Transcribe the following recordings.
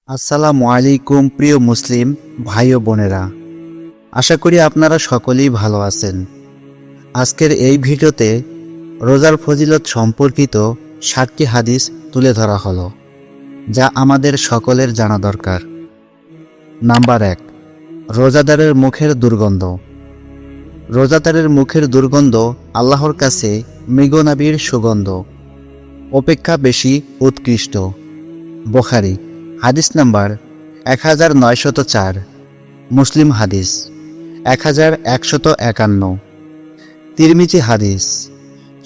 আসসালামু আলাইকুম প্রিয় মুসলিম ভাই ও বোনেরা, আশা করি আপনারা সকলেই ভালো আছেন। আজকের এই ভিডিওতে রোজার ফজিলত সম্পর্কিত 7টি হাদিস তুলে ধরা হলো, যা আমাদের সকলের জানা দরকার। নাম্বার 1, রোজাদারের মুখের দুর্গন্ধ। রোজাদারের মুখের দুর্গন্ধ আল্লাহর কাছে মৃগনাভির সুগন্ধ অপেক্ষা বেশি উৎকৃষ্ট। বুখারী হাদিস নাম্বার 1904, মুসলিম হাদিস 1151, তিরমিজি হাদিস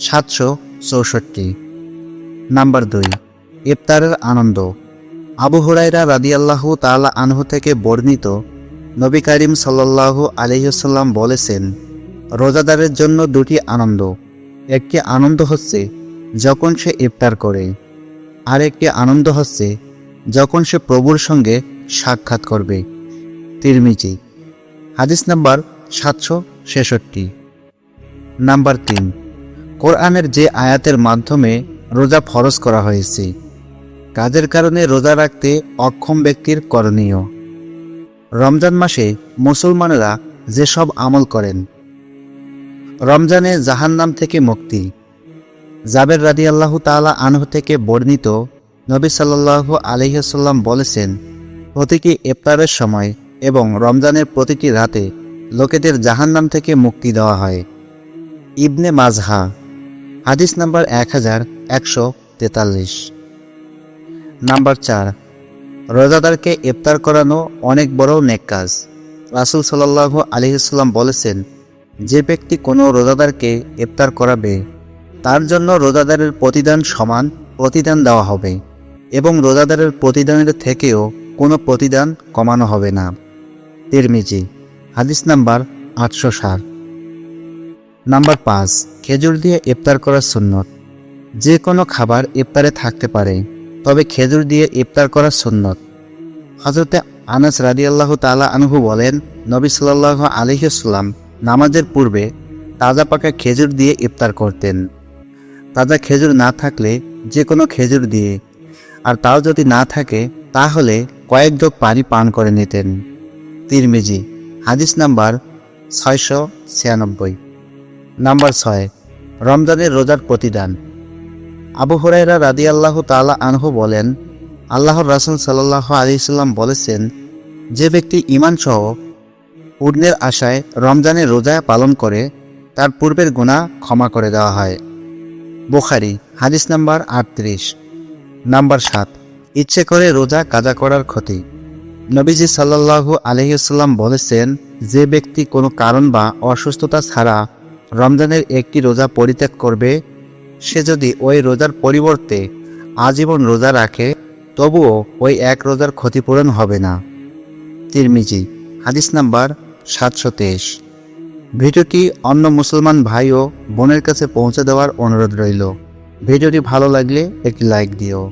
764। নাম্বার 2, ইফতারের আনন্দ। আবু হুরায়রা রাদিয়াল্লাহু তাআলা আনহু থেকে বর্ণিত, নবী করিম সাল্লাল্লাহু আলাইহি ওয়াসাল্লাম বলেছেন, রোজাদারের জন্য দুটি আনন্দ। একটি আনন্দ হচ্ছে যখন সে ইফতার করে, আর একটি আনন্দ হচ্ছে যখন সে প্রভুর সঙ্গে সাক্ষাৎ করবে। তিরমিজি হাদিস নাম্বার 766। নাম্বার 3, কোরআনের যে আয়াতের মাধ্যমে রোজা ফরজ করা হয়েছে, কাজের কারণে রোজা রাখতে অক্ষম ব্যক্তির করণীয়। রমজান মাসে মুসলমানেরা যেসব আমল করেন। রমজানে জাহান্নাম থেকে মুক্তি। জাবের রাদিয়াল্লাহু তাআলা আনহু থেকে বর্ণিত, নবী সাল্লাল্লাহু আলাইহি ওয়াসাল্লাম বলেছেন, প্রতিটি ইফতারের সময় এবং রমজানের প্রতিটি রাতে লোকেদের জাহান্নাম থেকে মুক্তি দেওয়া হয়। ইবনে মাজহা হাদিস নাম্বার 1143। নাম্বার 4, রোজাদারকে ইফতার করানো অনেক বড় নেক কাজ। রাসূল সাল্লাল্লাহু আলাইহি ওয়াসাল্লাম বলেছেন, যে ব্যক্তি কোনো রোজাদারকে ইফতার করাবে, তার জন্য রোজাদারের প্রতিদান সমান প্রতিদান দেওয়া হবে এবং রোজাদারের প্রতিদানের থেকেও কোনো প্রতিদান কমানো হবে না। তিরমিজি হাদিস নাম্বার 860। নাম্বার 5, খেজুর দিয়ে ইফতার করার সুন্নত। যে কোনো খাবার ইফতারে থাকতে পারে, তবে খেজুর দিয়ে ইফতার করার সুন্নত। হযরতে আনাস রাদিয়াল্লাহু তাআলা আনহু বলেন, নবী সাল্লাল্লাহু আলাইহি ওয়াসাল্লাম নামাজের পূর্বে তাজা পাকা খেজুর দিয়ে ইফতার করতেন। তাজা খেজুর না থাকলে যে কোনো খেজুর দিয়ে, আর তাও যদি না থাকে তাহলে কয়েক ঢোক পানি পান করে নিতেন। তিরমিজি হাদিস নাম্বার 696। নাম্বার 6, রমজানের রোজার প্রতিদান। আবু হুরায়রা রাদিয়াল্লাহু তাআলা আনহু বলেন, আল্লাহর রাসূল সাল্লাল্লাহু আলাইহি ওয়াসাল্লাম বলেছেন, যে ব্যক্তি ঈমান সহ পূর্ণের আশায় রমজানের রোজা পালন করে, তার পূর্বের গুনাহ ক্ষমা করে দেওয়া হয়। বুখারী হাদিস নাম্বার 38। নাম্বার 7, ইচ্ছে করে রোজা কাজা করার ক্ষতি। নবীজি সাল্লাল্লাহু আলাইহি ওয়াসাল্লাম বলেছেন, যে ব্যক্তি কোনো কারণ বা অসুস্থতা ছাড়া রমজানের একটি রোজা পরিত্যাগ করবে, সে যদি ওই রোজার পরিবর্তে আজীবন রোজা রাখে, তবুও ওই এক রোজার ক্ষতিপূরণ হবে না। তিরমিজি হাদিস নাম্বার 723। ভিডিওটি অন্য মুসলমান ভাই ও বোনের কাছে পৌঁছে দেওয়ার অনুরোধ রইল। ভিডিওটি ভালো লাগলে একটি লাইক দিও।